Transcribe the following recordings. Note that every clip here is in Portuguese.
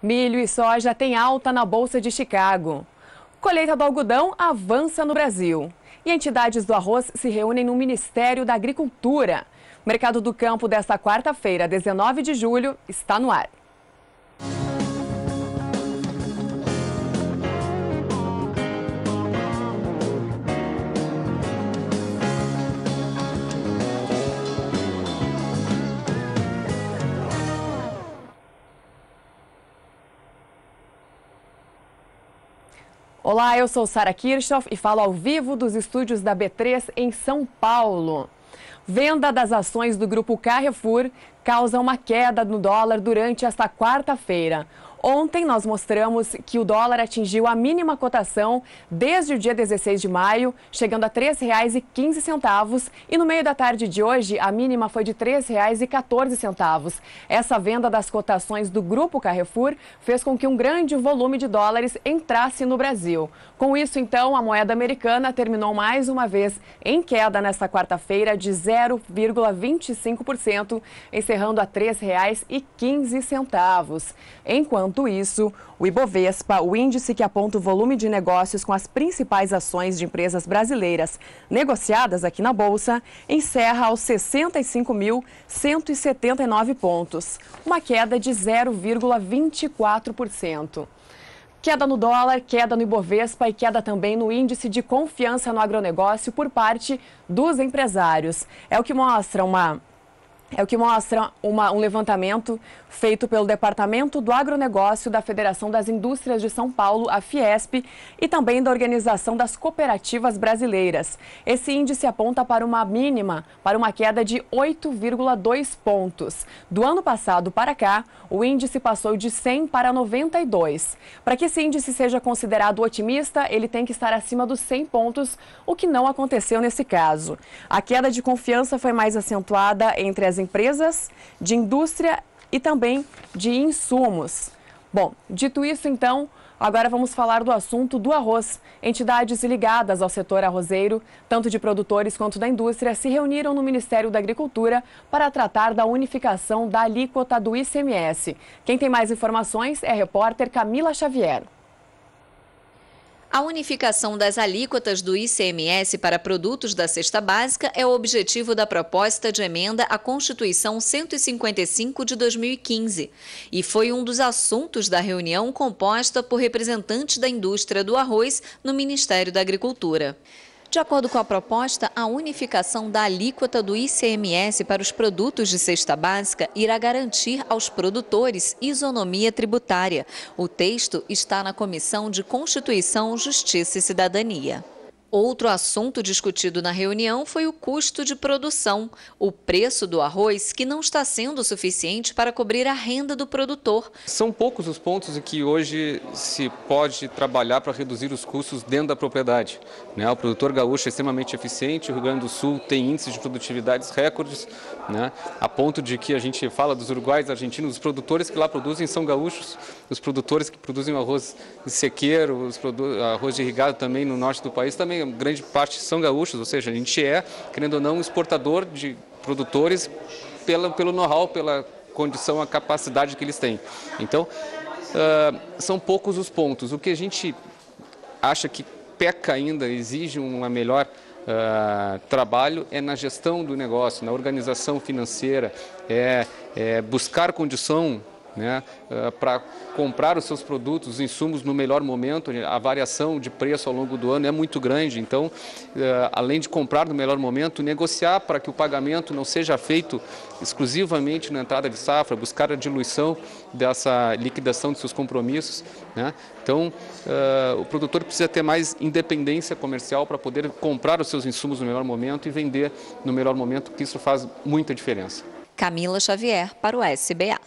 Milho e soja têm alta na Bolsa de Chicago. Colheita do algodão avança no Brasil. E entidades do arroz se reúnem no Ministério da Agricultura. O Mercado do Campo desta quarta-feira, 19 de julho, está no ar. Olá, eu sou Sara Kirchhoff e falo ao vivo dos estúdios da B3 em São Paulo. Venda das ações do Grupo Carrefour causa uma queda no dólar durante esta quarta-feira. Ontem nós mostramos que o dólar atingiu a mínima cotação desde o dia 16 de maio, chegando a R$ 3,15. E no meio da tarde de hoje, a mínima foi de R$ 3,14. Essa venda das cotações do Grupo Carrefour fez com que um grande volume de dólares entrasse no Brasil. Com isso, então, a moeda americana terminou mais uma vez em queda nesta quarta-feira de 0,25%, encerrando a R$ 3,15. Enquanto isso, o Ibovespa, o índice que aponta o volume de negócios com as principais ações de empresas brasileiras negociadas aqui na Bolsa, encerra aos 65.179 pontos, uma queda de 0,24%. Queda no dólar, queda no Ibovespa e queda também no índice de confiança no agronegócio por parte dos empresários. É o que mostra um levantamento feito pelo Departamento do Agronegócio da Federação das Indústrias de São Paulo, a Fiesp, e também da Organização das Cooperativas Brasileiras. Esse índice aponta para uma queda de 8,2 pontos. Do ano passado para cá, o índice passou de 100 para 92. Para que esse índice seja considerado otimista, ele tem que estar acima dos 100 pontos, o que não aconteceu nesse caso. A queda de confiança foi mais acentuada entre as empresas de indústria e também de insumos. Bom, dito isso, então, agora vamos falar do assunto do arroz. Entidades ligadas ao setor arrozeiro, tanto de produtores quanto da indústria, se reuniram no Ministério da Agricultura para tratar da unificação da alíquota do ICMS. Quem tem mais informações é a repórter Camila Xavier. A unificação das alíquotas do ICMS para produtos da cesta básica é o objetivo da proposta de emenda à Constituição 155 de 2015 e foi um dos assuntos da reunião composta por representantes da indústria do arroz no Ministério da Agricultura. De acordo com a proposta, a unificação da alíquota do ICMS para os produtos de cesta básica irá garantir aos produtores isonomia tributária. O texto está na Comissão de Constituição, Justiça e Cidadania. Outro assunto discutido na reunião foi o custo de produção, o preço do arroz que não está sendo suficiente para cobrir a renda do produtor. São poucos os pontos em que hoje se pode trabalhar para reduzir os custos dentro da propriedade. O produtor gaúcho é extremamente eficiente, o Rio Grande do Sul tem índices de produtividades recordes, a ponto de que a gente fala dos uruguaios, argentinos, os produtores que lá produzem são gaúchos, os produtores que produzem o arroz sequeiro, arroz de irrigado também no norte do país também, grande parte são gaúchos, ou seja, a gente é, querendo ou não, um exportador de produtores pelo know-how, pela condição, a capacidade que eles têm. Então, são poucos os pontos. O que a gente acha que peca ainda, exige um melhor trabalho é na gestão do negócio, na organização financeira, buscar condição para comprar os seus produtos, os insumos no melhor momento. A variação de preço ao longo do ano é muito grande, então, além de comprar no melhor momento, negociar para que o pagamento não seja feito exclusivamente na entrada de safra, buscar a diluição dessa liquidação de seus compromissos. Então, o produtor precisa ter mais independência comercial para poder comprar os seus insumos no melhor momento e vender no melhor momento, porque isso faz muita diferença. Camila Xavier para o SBA.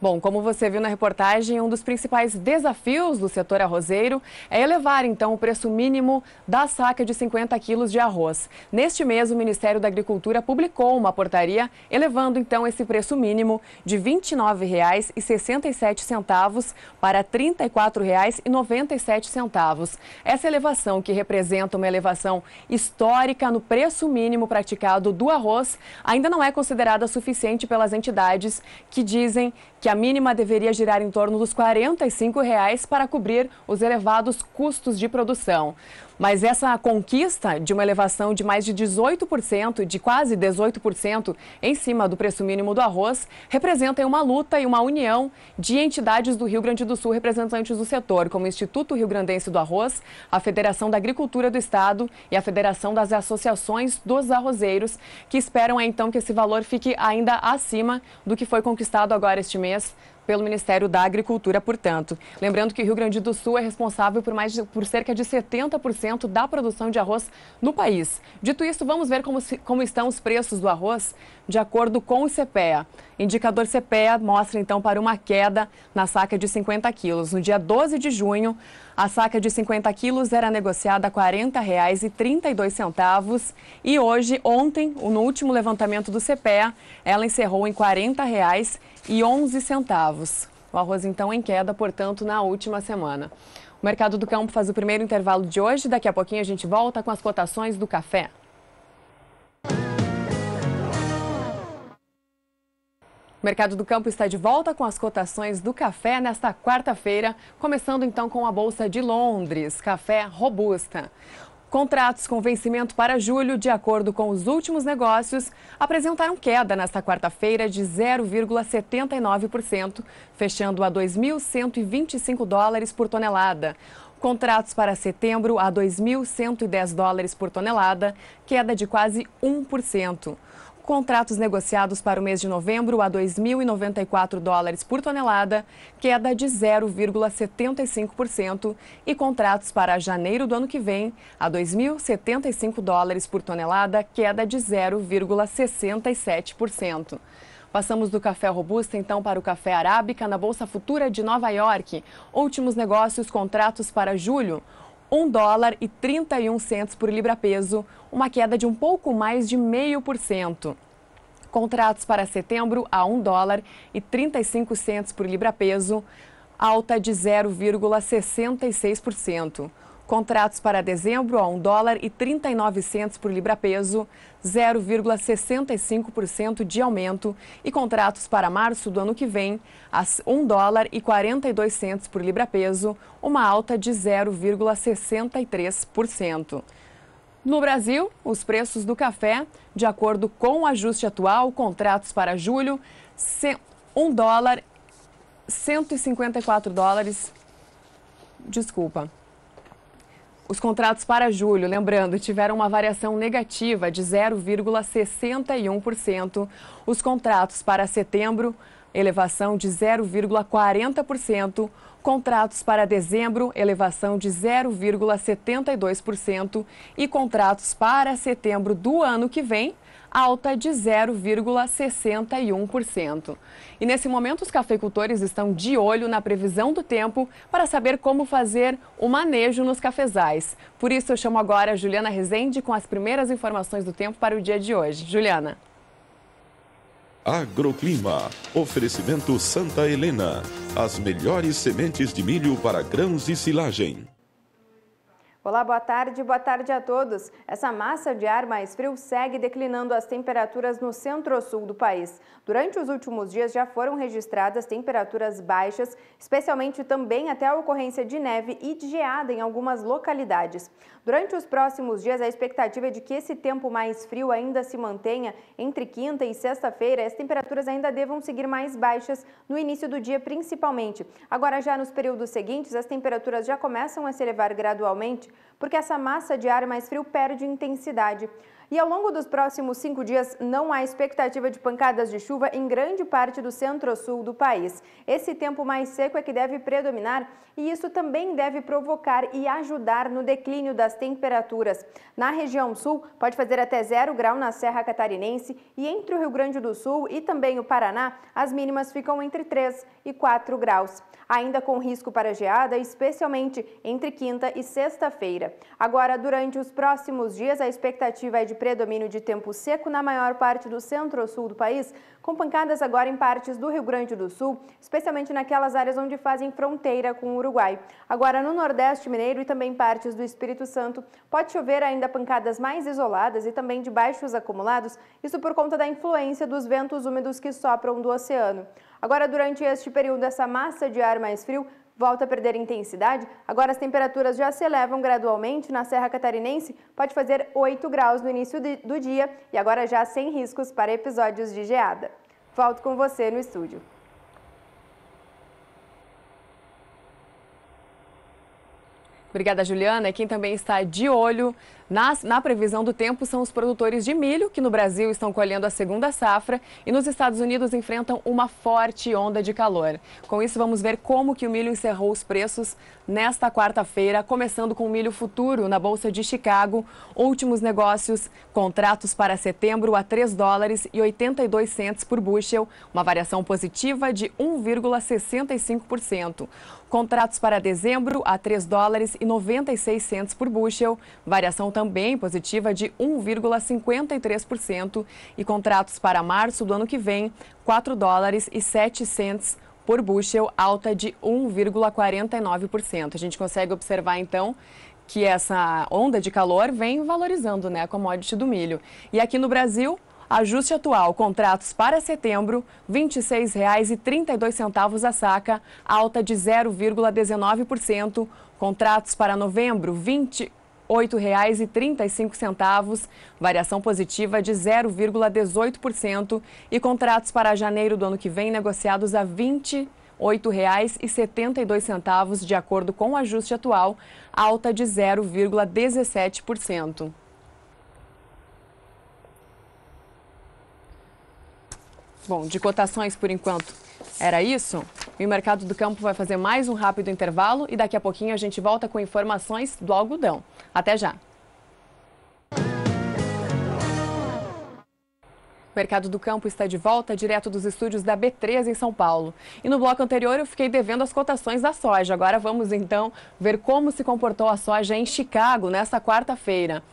Bom, como você viu na reportagem, um dos principais desafios do setor arrozeiro é elevar, então, o preço mínimo da saca de 50 quilos de arroz. Neste mês, o Ministério da Agricultura publicou uma portaria elevando, então, esse preço mínimo de R$ 29,67 para R$ 34,97. Essa elevação, que representa uma elevação histórica no preço mínimo praticado do arroz, ainda não é considerada suficiente pelas entidades que dizem que a mínima deveria girar em torno dos R$ 45 para cobrir os elevados custos de produção. Mas essa conquista de uma elevação de mais de 18%, de quase 18% em cima do preço mínimo do arroz, representa uma luta e uma união de entidades do Rio Grande do Sul, representantes do setor, como o Instituto Rio Grandense do Arroz, a Federação da Agricultura do Estado e a Federação das Associações dos Arrozeiros, que esperam então que esse valor fique ainda acima do que foi conquistado agora este mês pelo Ministério da Agricultura, portanto. Lembrando que o Rio Grande do Sul é responsável por cerca de 70% da produção de arroz no país. Dito isso, vamos ver como estão os preços do arroz de acordo com o CPEA. Indicador CPEA mostra então para uma queda na saca de 50 quilos. No dia 12 de junho, a saca de 50 quilos era negociada a R$ 40,32 e hoje, ontem, no último levantamento do CPEA, ela encerrou em R$ 40,11. O arroz, então, em queda, portanto, na última semana. O Mercado do Campo faz o primeiro intervalo de hoje. Daqui a pouquinho a gente volta com as cotações do café. O Mercado do Campo está de volta com as cotações do café nesta quarta-feira, começando então com a Bolsa de Londres, café robusta. Contratos com vencimento para julho, de acordo com os últimos negócios, apresentaram queda nesta quarta-feira de 0,79%, fechando a $2.125 por tonelada. Contratos para setembro a $2.110 por tonelada, queda de quase 1%. Contratos negociados para o mês de novembro a $2.094 por tonelada, queda de 0,75%, e contratos para janeiro do ano que vem a $2.075 por tonelada, queda de 0,67%. Passamos do café robusta então para o café arábica na Bolsa Futura de Nova York. Últimos negócios, contratos para julho. $1,31 por libra-peso, uma queda de um pouco mais de 0,5%. Contratos para setembro a $1,35 por libra-peso, alta de 0,66%. Contratos para dezembro a $1,39 por libra-peso, 0,65% de aumento. E contratos para março do ano que vem a $1,42 por libra-peso, uma alta de 0,63%. No Brasil, os preços do café, de acordo com o ajuste atual, contratos para julho, $1,154. Desculpa. Os contratos para julho, lembrando, tiveram uma variação negativa de 0,61%. Os contratos para setembro, elevação de 0,40%. Contratos para dezembro, elevação de 0,72%. E contratos para setembro do ano que vem, alta de 0,61%. E nesse momento os cafeicultores estão de olho na previsão do tempo para saber como fazer o manejo nos cafezais. Por isso eu chamo agora a Juliana Rezende com as primeiras informações do tempo para o dia de hoje. Juliana. Agroclima. Oferecimento Santa Helena. As melhores sementes de milho para grãos e silagem. Olá, boa tarde a todos. Essa massa de ar mais frio segue declinando as temperaturas no centro-sul do país. Durante os últimos dias já foram registradas temperaturas baixas, especialmente também até a ocorrência de neve e de geada em algumas localidades. Durante os próximos dias, a expectativa é de que esse tempo mais frio ainda se mantenha entre quinta e sexta-feira. As temperaturas ainda devam seguir mais baixas no início do dia, principalmente. Agora, já nos períodos seguintes, as temperaturas já começam a se elevar gradualmente, porque essa massa de ar mais frio perde intensidade. E ao longo dos próximos 5 dias não há expectativa de pancadas de chuva em grande parte do centro-sul do país. Esse tempo mais seco é que deve predominar e isso também deve provocar e ajudar no declínio das temperaturas. Na região sul, pode fazer até 0 grau na Serra Catarinense e entre o Rio Grande do Sul e também o Paraná, as mínimas ficam entre 3 e 4 graus. Ainda com risco para geada, especialmente entre quinta e sexta-feira. Agora, durante os próximos dias, a expectativa é de predomínio de tempo seco na maior parte do centro-sul do país, com pancadas agora em partes do Rio Grande do Sul, especialmente naquelas áreas onde fazem fronteira com o Uruguai. Agora, no Nordeste Mineiro e também partes do Espírito Santo, pode chover ainda pancadas mais isoladas e também de baixos acumulados, isso por conta da influência dos ventos úmidos que sopram do oceano. Agora, durante este período, essa massa de ar mais frio volta a perder intensidade. Agora as temperaturas já se elevam gradualmente. Na Serra Catarinense pode fazer 8 graus no início do dia e agora já sem riscos para episódios de geada. Volto com você no estúdio. Obrigada, Juliana. E quem também está de olho na previsão do tempo são os produtores de milho, que no Brasil estão colhendo a segunda safra e nos Estados Unidos enfrentam uma forte onda de calor. Com isso, vamos ver como que o milho encerrou os preços nesta quarta-feira, começando com o milho futuro na Bolsa de Chicago. Últimos negócios, contratos para setembro a $3,82 por bushel, uma variação positiva de 1,65%. Contratos para dezembro a $3,96 por bushel, variação também positiva de 1,53%. E contratos para março do ano que vem, $4,07 por bushel, alta de 1,49%. A gente consegue observar, então, que essa onda de calor vem valorizando, a commodity do milho. E aqui no Brasil, ajuste atual, contratos para setembro, R$ 26,32 a saca, alta de 0,19%. Contratos para novembro, R$ 28,35, variação positiva de 0,18%. E contratos para janeiro do ano que vem, negociados a R$ 28,72, de acordo com o ajuste atual, alta de 0,17%. Bom, de cotações por enquanto era isso. E o Mercado do Campo vai fazer mais um rápido intervalo e daqui a pouquinho a gente volta com informações do algodão. Até já! O Mercado do Campo está de volta, direto dos estúdios da B3 em São Paulo. E no bloco anterior eu fiquei devendo as cotações da soja. Agora vamos então ver como se comportou a soja em Chicago nesta quarta-feira.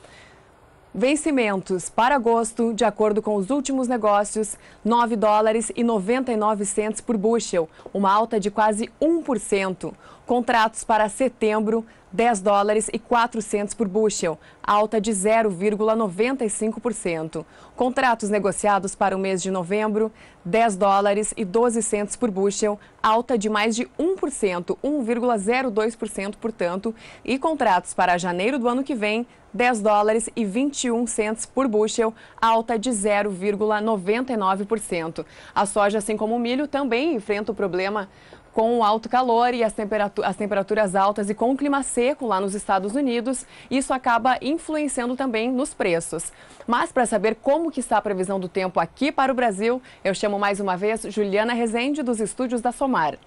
Vencimentos para agosto, de acordo com os últimos negócios, $9,99 por bushel, uma alta de quase 1%. Contratos para setembro, $10,04 por bushel, alta de 0,95%. Contratos negociados para o mês de novembro, $10,12 por bushel, alta de mais de 1%, 1,02%, portanto. E contratos para janeiro do ano que vem, $10,21 por bushel, alta de 0,99%. A soja, assim como o milho, também enfrenta o problema com o alto calor e as temperaturas altas e com o clima seco lá nos Estados Unidos. Isso acaba influenciando também nos preços. Mas para saber como que está a previsão do tempo aqui para o Brasil, eu chamo mais uma vez Juliana Rezende, dos estúdios da SOMAR.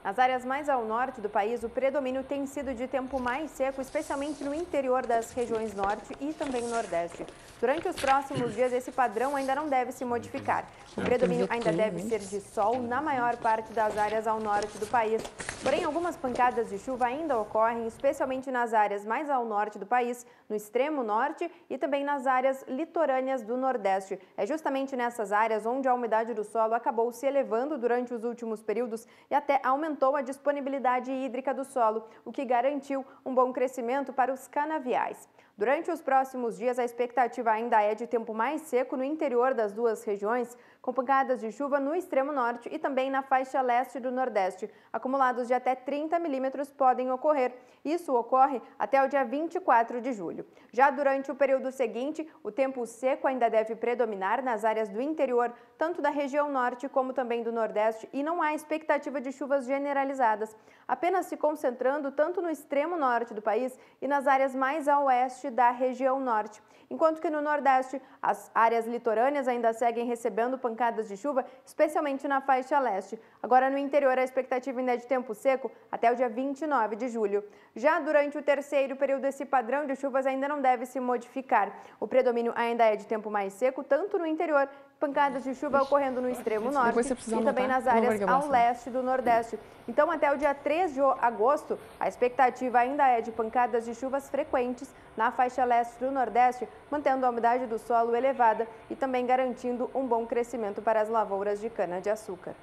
Nas áreas mais ao norte do país, o predomínio tem sido de tempo mais seco, especialmente no interior das regiões norte e também nordeste. Durante os próximos dias, esse padrão ainda não deve se modificar. O predomínio ainda deve ser de sol na maior parte das áreas ao norte do país. Porém, algumas pancadas de chuva ainda ocorrem, especialmente nas áreas mais ao norte do país, no extremo norte e também nas áreas litorâneas do nordeste. É justamente nessas áreas onde a umidade do solo acabou se elevando durante os últimos períodos e até aumentou a disponibilidade hídrica do solo, o que garantiu um bom crescimento para os canaviais. Durante os próximos dias, a expectativa ainda é de tempo mais seco no interior das duas regiões, com pancadas de chuva no extremo norte e também na faixa leste do nordeste. Acumulados de até 30 milímetros podem ocorrer. Isso ocorre até o dia 24 de julho. Já durante o período seguinte, o tempo seco ainda deve predominar nas áreas do interior, tanto da região norte como também do nordeste, e não há expectativa de chuvas generalizadas, apenas se concentrando tanto no extremo norte do país e nas áreas mais a oeste da região norte. Enquanto que no nordeste, as áreas litorâneas ainda seguem recebendo pancadas de chuva, especialmente na faixa leste. Agora no interior, a expectativa ainda é de tempo seco até o dia 29 de julho. Já durante o terceiro período, esse padrão de chuvas ainda não deve se modificar. O predomínio ainda é de tempo mais seco, tanto no interior Pancadas de chuva ocorrendo no extremo norte e também nas áreas ao leste do Nordeste. Então, até o dia 3 de agosto, a expectativa ainda é de pancadas de chuvas frequentes na faixa leste do Nordeste, mantendo a umidade do solo elevada e também garantindo um bom crescimento para as lavouras de cana-de-açúcar.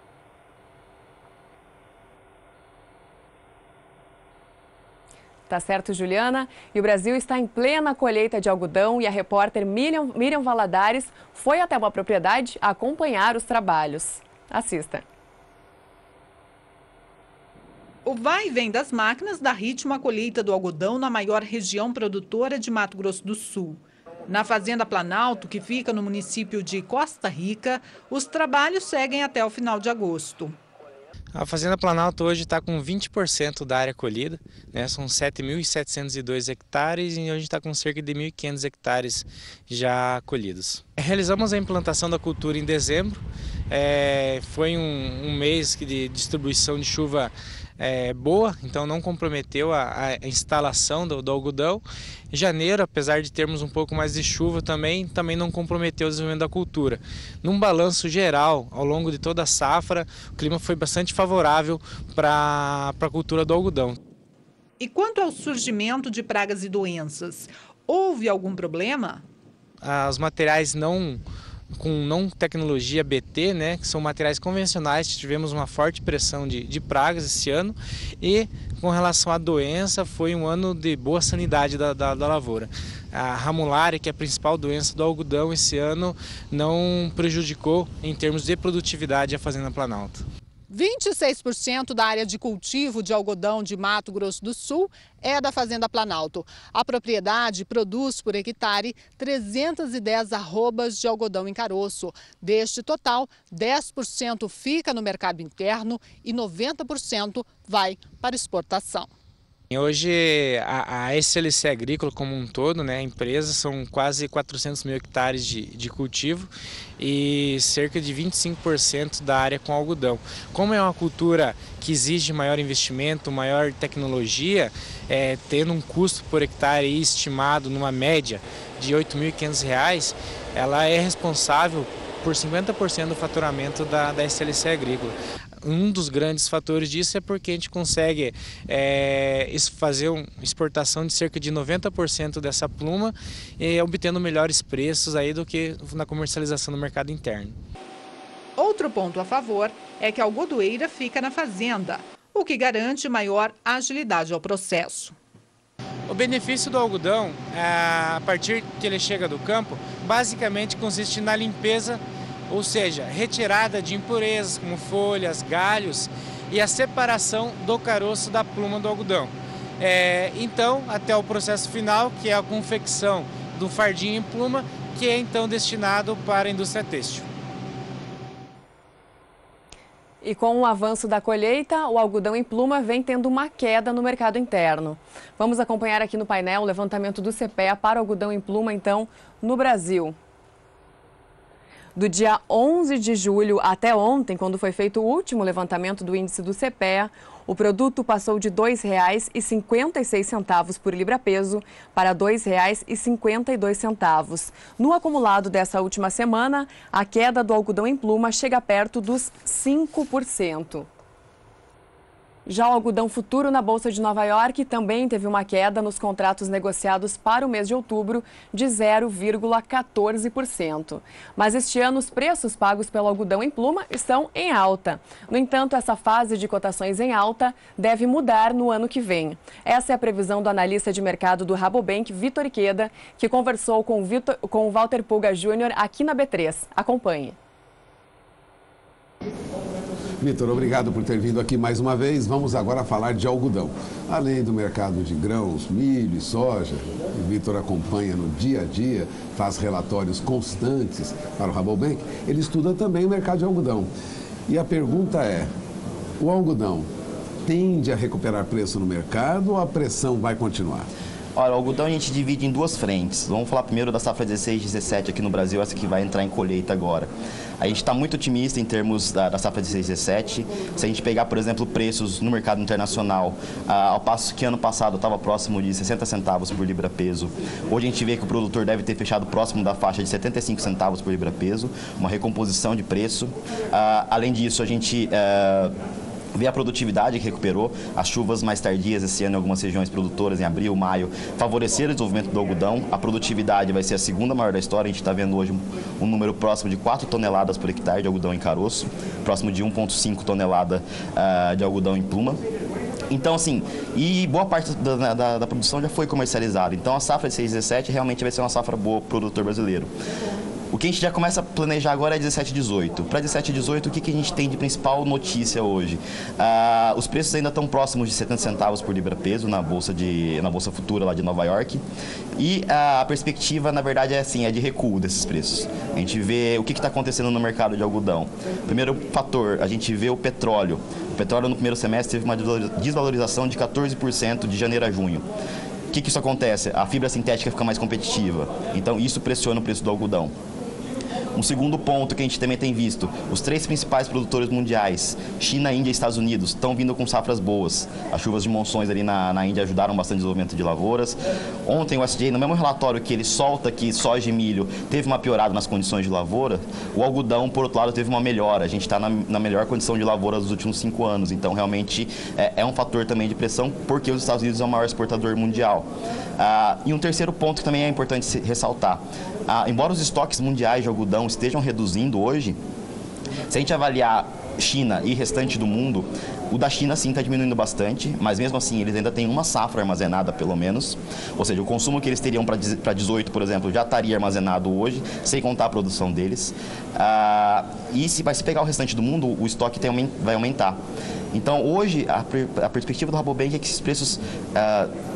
Tá certo, Juliana. E o Brasil está em plena colheita de algodão e a repórter Miriam Valadares foi até uma propriedade acompanhar os trabalhos. Assista. O vai e vem das máquinas dá ritmo à colheita do algodão na maior região produtora de Mato Grosso do Sul. Na Fazenda Planalto, que fica no município de Costa Rica, os trabalhos seguem até o final de agosto. A Fazenda Planalto hoje está com 20% da área colhida, né? São 7.702 hectares e hoje está com cerca de 1.500 hectares já colhidos. Realizamos a implantação da cultura em dezembro, foi um mês de distribuição de chuva boa, então não comprometeu a instalação do algodão. Em janeiro, apesar de termos um pouco mais de chuva também não comprometeu o desenvolvimento da cultura. Num balanço geral, ao longo de toda a safra, o clima foi bastante favorável para a cultura do algodão. E quanto ao surgimento de pragas e doenças, houve algum problema? Os materiais com não tecnologia BT, né, que são materiais convencionais, tivemos uma forte pressão de pragas esse ano e com relação à doença foi um ano de boa sanidade da lavoura. A ramulária, que é a principal doença do algodão, esse ano não prejudicou em termos de produtividade a Fazenda Planalto. 26% da área de cultivo de algodão de Mato Grosso do Sul é da Fazenda Planalto. A propriedade produz por hectare 310 arrobas de algodão em caroço. Deste total, 10% fica no mercado interno e 90% vai para exportação. Hoje a SLC Agrícola como um todo, né, a empresa, são quase 400 mil hectares de cultivo e cerca de 25% da área com algodão. Como é uma cultura que exige maior investimento, maior tecnologia, tendo um custo por hectare estimado numa média de R$ 8.500, ela é responsável por 50% do faturamento da SLC Agrícola. Um dos grandes fatores disso é porque a gente consegue fazer uma exportação de cerca de 90% dessa pluma, obtendo melhores preços aí do que na comercialização no mercado interno. Outro ponto a favor é que a algodoeira fica na fazenda, o que garante maior agilidade ao processo. O benefício do algodão, a partir que ele chega do campo, basicamente consiste na limpeza, ou seja, retirada de impurezas como folhas, galhos e a separação do caroço da pluma do algodão. Então, até o processo final, que é a confecção do fardinho em pluma, que é então destinado para a indústria têxtil. E com o avanço da colheita, o algodão em pluma vem tendo uma queda no mercado interno. Vamos acompanhar aqui no painel o levantamento do CPEA para o algodão em pluma, então, no Brasil. Do dia 11 de julho até ontem, quando foi feito o último levantamento do índice do CPEA, o produto passou de R$ 2,56 por libra-peso para R$ 2,52. No acumulado dessa última semana, a queda do algodão em pluma chega perto dos 5%. Já o algodão futuro na Bolsa de Nova York também teve uma queda nos contratos negociados para o mês de outubro de 0,14%. Mas este ano os preços pagos pelo algodão em pluma estão em alta. No entanto, essa fase de cotações em alta deve mudar no ano que vem. Essa é a previsão do analista de mercado do Rabobank, Vitor Iqueda, que conversou com o Walter Pulga Júnior aqui na B3. Acompanhe. Vitor, obrigado por ter vindo aqui mais uma vez. Vamos agora falar de algodão. Além do mercado de grãos, milho e soja, o Vitor acompanha no dia a dia, faz relatórios constantes para o Rabobank, ele estuda também o mercado de algodão. E a pergunta é, o algodão tende a recuperar preço no mercado ou a pressão vai continuar? Olha, o algodão a gente divide em duas frentes. Vamos falar primeiro da safra 16-17 aqui no Brasil, essa que vai entrar em colheita agora. A gente está muito otimista em termos da safra de 16 e 17. Se a gente pegar, por exemplo, preços no mercado internacional, ao passo que ano passado estava próximo de 60 centavos por libra-peso, hoje a gente vê que o produtor deve ter fechado próximo da faixa de 75 centavos por libra-peso, uma recomposição de preço. Além disso, a gente vê a produtividade que recuperou, as chuvas mais tardias esse ano em algumas regiões produtoras, em abril, maio, favoreceram o desenvolvimento do algodão. A produtividade vai ser a segunda maior da história, a gente está vendo hoje um número próximo de 4 toneladas por hectare de algodão em caroço, próximo de 1,5 tonelada de algodão em pluma. Então, assim, e boa parte da produção já foi comercializada. Então, a safra de 16 e 17 realmente vai ser uma safra boa para o produtor brasileiro. O que a gente já começa a planejar agora é 17 e 18. Para 17 e 18, o que a gente tem de principal notícia hoje? Os preços ainda estão próximos de 70 centavos por libra-peso na bolsa futura lá de Nova York. E a perspectiva, na verdade, é de recuo desses preços. A gente vê o que está acontecendo no mercado de algodão. Primeiro fator, a gente vê o petróleo. O petróleo no primeiro semestre teve uma desvalorização de 14% de janeiro a junho. O que isso acontece? A fibra sintética fica mais competitiva. Então, isso pressiona o preço do algodão. Um segundo ponto que a gente também tem visto, os 3 principais produtores mundiais, China, Índia e Estados Unidos, estão vindo com safras boas. As chuvas de monções ali na Índia ajudaram bastante o desenvolvimento de lavouras. Ontem o USDA, no mesmo relatório que ele solta que soja e milho teve uma piorada nas condições de lavoura, o algodão, por outro lado, teve uma melhora. A gente está na melhor condição de lavoura dos últimos 5 anos. Então, realmente, é um fator também de pressão, porque os Estados Unidos é o maior exportador mundial. E um terceiro ponto que também é importante ressaltar. Embora os estoques mundiais de algodão estejam reduzindo hoje, se a gente avaliar China e restante do mundo, o da China sim está diminuindo bastante, mas mesmo assim eles ainda têm uma safra armazenada pelo menos, ou seja, o consumo que eles teriam para 18, por exemplo, já estaria armazenado hoje, sem contar a produção deles. E se pegar o restante do mundo, o estoque vai aumentar. Então, hoje, a perspectiva do Rabobank é que esses preços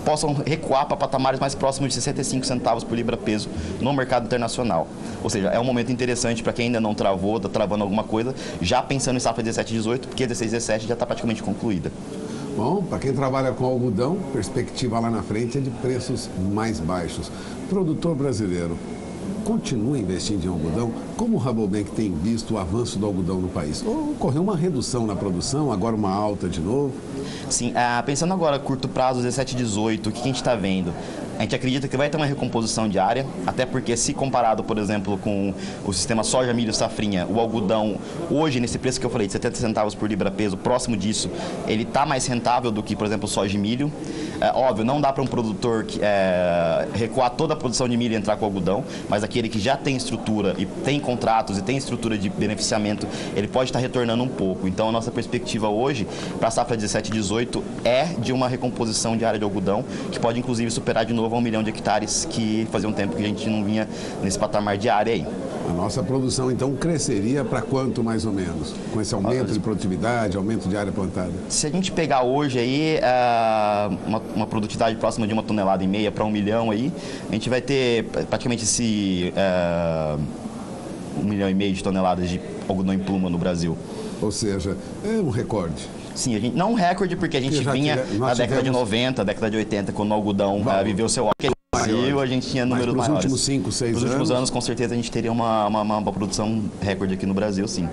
possam recuar para patamares mais próximos de 65 centavos por libra-peso no mercado internacional. Ou seja, é um momento interessante para quem ainda não travou, está travando alguma coisa, já pensando em safra 17 e 18, porque 16 e 17 já está praticamente concluída. Bom, para quem trabalha com algodão, perspectiva lá na frente é de preços mais baixos. Produtor brasileiro, continua investindo em algodão? Como o Rabobank tem visto o avanço do algodão no país? Ou ocorreu uma redução na produção, agora uma alta de novo? Sim, pensando agora, curto prazo, 17 e 18, o que a gente está vendo? A gente acredita que vai ter uma recomposição de área, até porque se comparado, por exemplo, com o sistema soja, milho, safrinha, o algodão, hoje, nesse preço que eu falei, de 70 centavos por libra-peso, próximo disso, ele está mais rentável do que, por exemplo, soja e milho. Óbvio, não dá para um produtor recuar toda a produção de milho e entrar com algodão, mas aquele que já tem estrutura e tem contratos e tem estrutura de beneficiamento, ele pode estar retornando um pouco. Então, a nossa perspectiva hoje, para a safra 17 e 18, é de uma recomposição de área de algodão, que pode, inclusive, superar de novo 1 milhão de hectares, que fazia um tempo que a gente não vinha nesse patamar de área aí. A nossa produção, então, cresceria para quanto, mais ou menos? Com esse aumento de produtividade, aumento de área plantada? Se a gente pegar hoje aí uma produtividade próxima de 1,5 tonelada para 1 milhão aí, a gente vai ter praticamente esse 1,5 milhão de toneladas de algodão em pluma no Brasil. Ou seja, é um recorde. Sim, a gente, não um recorde, porque a gente vinha na década de 90, década de 80, quando o algodão viveu seu auge. A gente tinha números maiores. Nos últimos 5, 6 anos? Nos últimos anos, com certeza, a gente teria uma produção recorde aqui no Brasil, sim.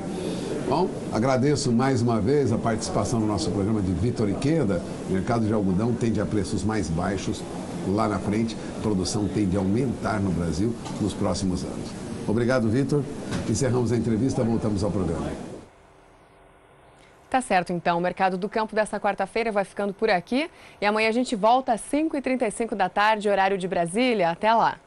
Bom, agradeço mais uma vez a participação no nosso programa de Vitor Ikeda. O mercado de algodão tende a preços mais baixos lá na frente. A produção tende a aumentar no Brasil nos próximos anos. Obrigado, Vitor. Encerramos a entrevista, voltamos ao programa. Tá certo, então. O Mercado do Campo dessa quarta-feira vai ficando por aqui. E amanhã a gente volta às 5h35 da tarde, horário de Brasília. Até lá.